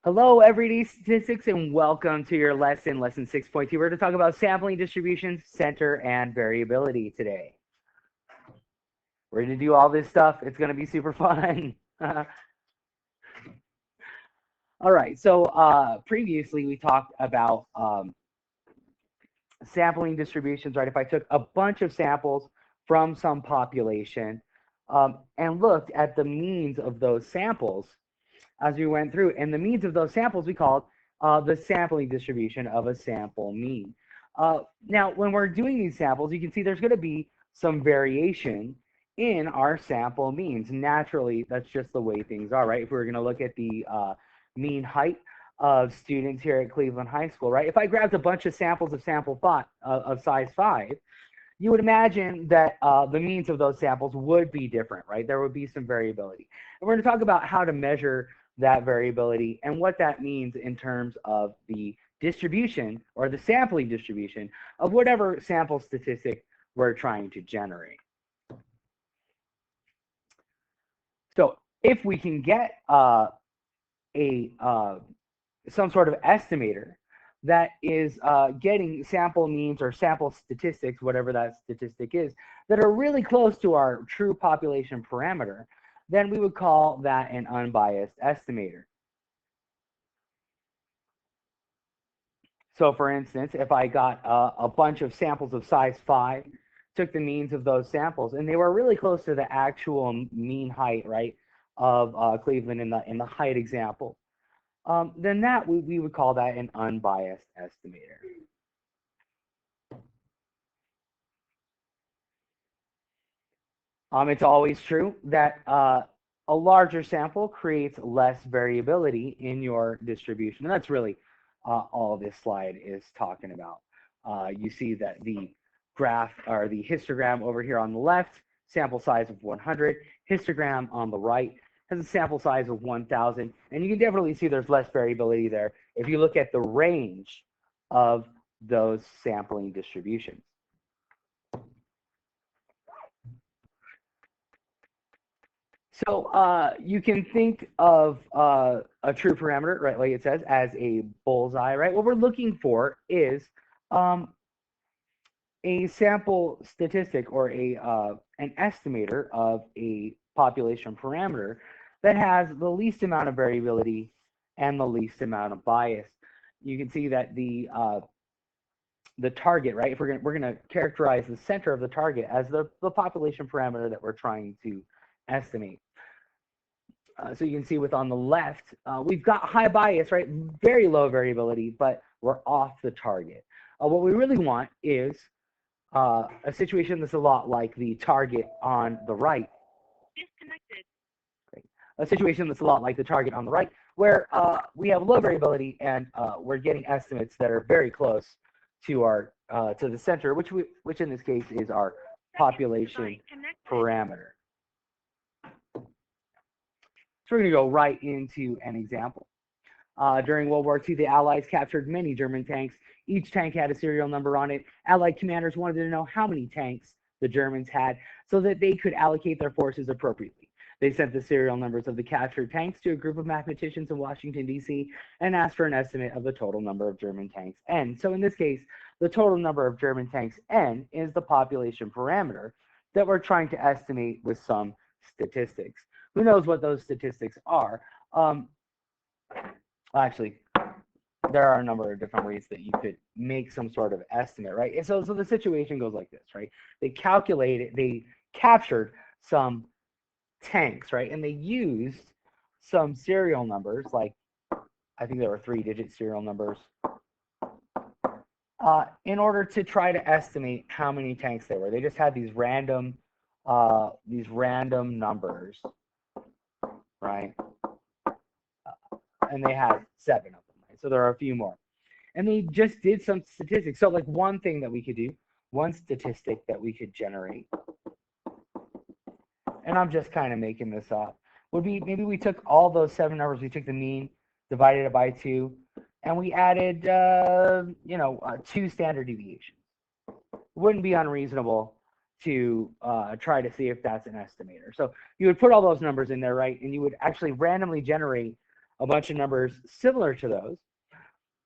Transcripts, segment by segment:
Hello, everyday statistics, and welcome to your lesson 6.2. We're going to talk about sampling distributions, center, and variability today. We're going to do all this stuff. It's going to be super fun. All right, so previously we talked about sampling distributions, right? If I took a bunch of samples from some population and looked at the means of those samples, as we went through. And the means of those samples we called the sampling distribution of a sample mean. Now, when we're doing these samples, you can see there's going to be some variation in our sample means. Naturally, that's just the way things are, right? If we were going to look at the mean height of students here at Cleveland High School, right? If I grabbed a bunch of samples of sample five, of size 5, you would imagine that the means of those samples would be different, right? There would be some variability. And we're going to talk about how to measure that variability and what that means in terms of the distribution or the sampling distribution of whatever sample statistic we're trying to generate. So if we can get a some sort of estimator that is getting sample means or sample statistics, whatever that statistic is, that are really close to our true population parameter, then we would call that an unbiased estimator. So for instance, if I got a bunch of samples of size 5, took the means of those samples, and they were really close to the actual mean height, right, of Cleveland in the height example, then that we would call that an unbiased estimator. It's always true that a larger sample creates less variability in your distribution. And that's really all this slide is talking about. You see that the graph or the histogram over here on the left, sample size of 100, histogram on the right has a sample size of 1,000. And you can definitely see there's less variability there if you look at the range of those sampling distributions. So you can think of a true parameter, right, like it says, as a bullseye, right? What we're looking for is um, a sample statistic or an estimator of a population parameter that has the least amount of variability and the least amount of bias. You can see that the target, right? If we're gonna characterize the center of the target as the population parameter that we're trying to estimate. So you can see with on the left, we've got high bias, right? Very low variability, but we're off the target. What we really want is a situation that's a lot like the target on the right. Disconnected. Great. A situation that's a lot like the target on the right, where we have low variability and we're getting estimates that are very close to our to the center, which in this case is our population parameter. So we're going to go right into an example. During World War II, the Allies captured many German tanks. Each tank had a serial number on it. Allied commanders wanted to know how many tanks the Germans had so that they could allocate their forces appropriately. They sent the serial numbers of the captured tanks to a group of mathematicians in Washington, D.C., and asked for an estimate of the total number of German tanks, N. So in this case, the total number of German tanks, N, is the population parameter that we're trying to estimate with some statistics. Who knows what those statistics are? Actually, there are a number of different ways that you could make some sort of estimate, right? And so the situation goes like this, right? They captured some tanks, right? And they used some serial numbers, like I think there were 3-digit serial numbers, in order to try to estimate how many tanks there were. They just had these random numbers, right? And they had 7 of them, right? So there are a few more. And they just did some statistics. So like one thing that we could do, one statistic that we could generate, and I'm just kind of making this up, would be maybe we took all those 7 numbers, we took the mean, divided it by 2, and we added, 2 standard deviations. It wouldn't be unreasonable to try to see if that's an estimator. So you would put all those numbers in there, right? And you would actually randomly generate a bunch of numbers similar to those,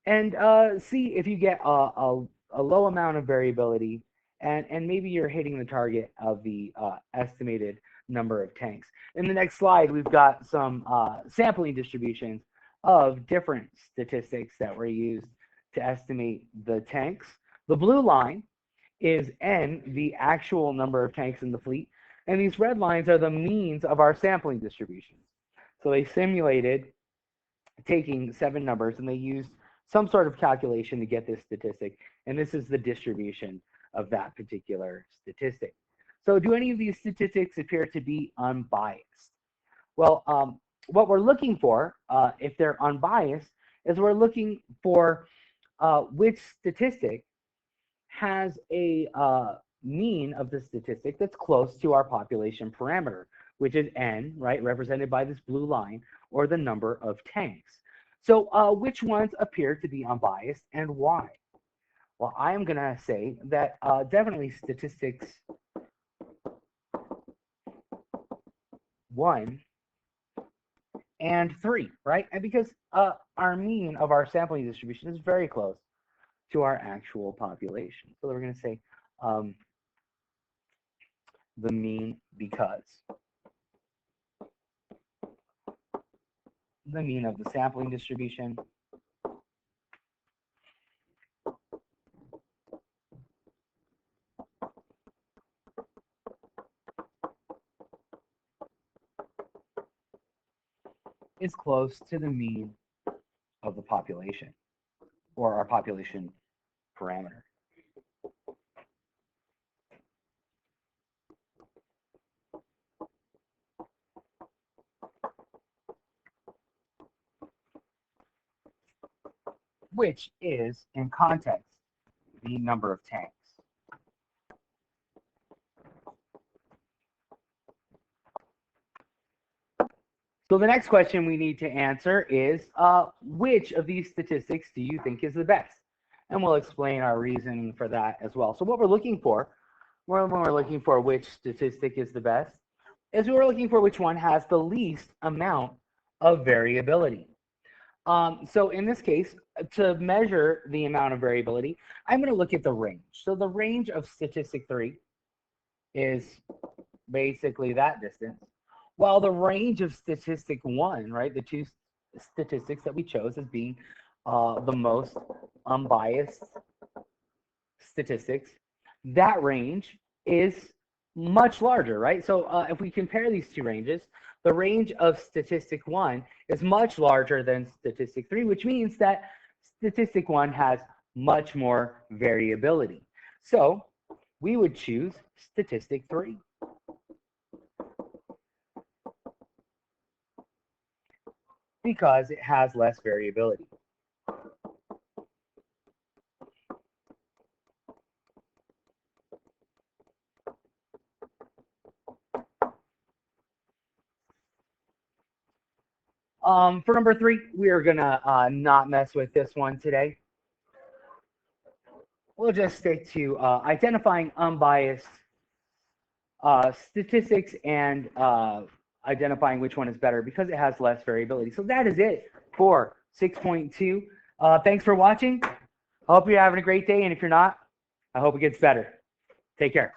and see if you get a low amount of variability, and maybe you're hitting the target of the estimated number of tanks. In the next slide, we've got some sampling distributions of different statistics that were used to estimate the tanks. The blue line is N, the actual number of tanks in the fleet, and these red lines are the means of our sampling distributions. So they simulated taking 7 numbers, and they used some sort of calculation to get this statistic, and this is the distribution of that particular statistic. So do any of these statistics appear to be unbiased? Well, what we're looking for, if they're unbiased, is we're looking for which statistic has a mean of the statistic that's close to our population parameter, which is N, right, represented by this blue line, or the number of tanks. So which ones appear to be unbiased and why? Well, I am going to say that definitely statistics 1 and 3, right? And because our mean of our sampling distribution is very close to our actual population. So we're going to say the mean because the mean of the sampling distribution is close to the mean of the population, or our population parameter. Which is, in context, the number of tanks. So the next question we need to answer is, which of these statistics do you think is the best? And we'll explain our reasoning for that as well. So what we're looking for, when we're looking for which statistic is the best, is we're looking for which one has the least amount of variability. So in this case, to measure the amount of variability, I'm going to look at the range. So the range of statistic 3 is basically that distance, while the range of statistic 1, right, the two statistics that we chose as being the most unbiased statistics, that range is much larger, right? So if we compare these two ranges, the range of statistic 1 is much larger than statistic 3, which means that statistic 1 has much more variability. So we would choose statistic 3. Because it has less variability. For number 3, we are going to not mess with this one today. We'll just stick to identifying unbiased statistics and identifying which one is better because it has less variability. So that is it for 6.2. Thanks for watching. I hope you're having a great day, and if you're not, I hope it gets better. Take care.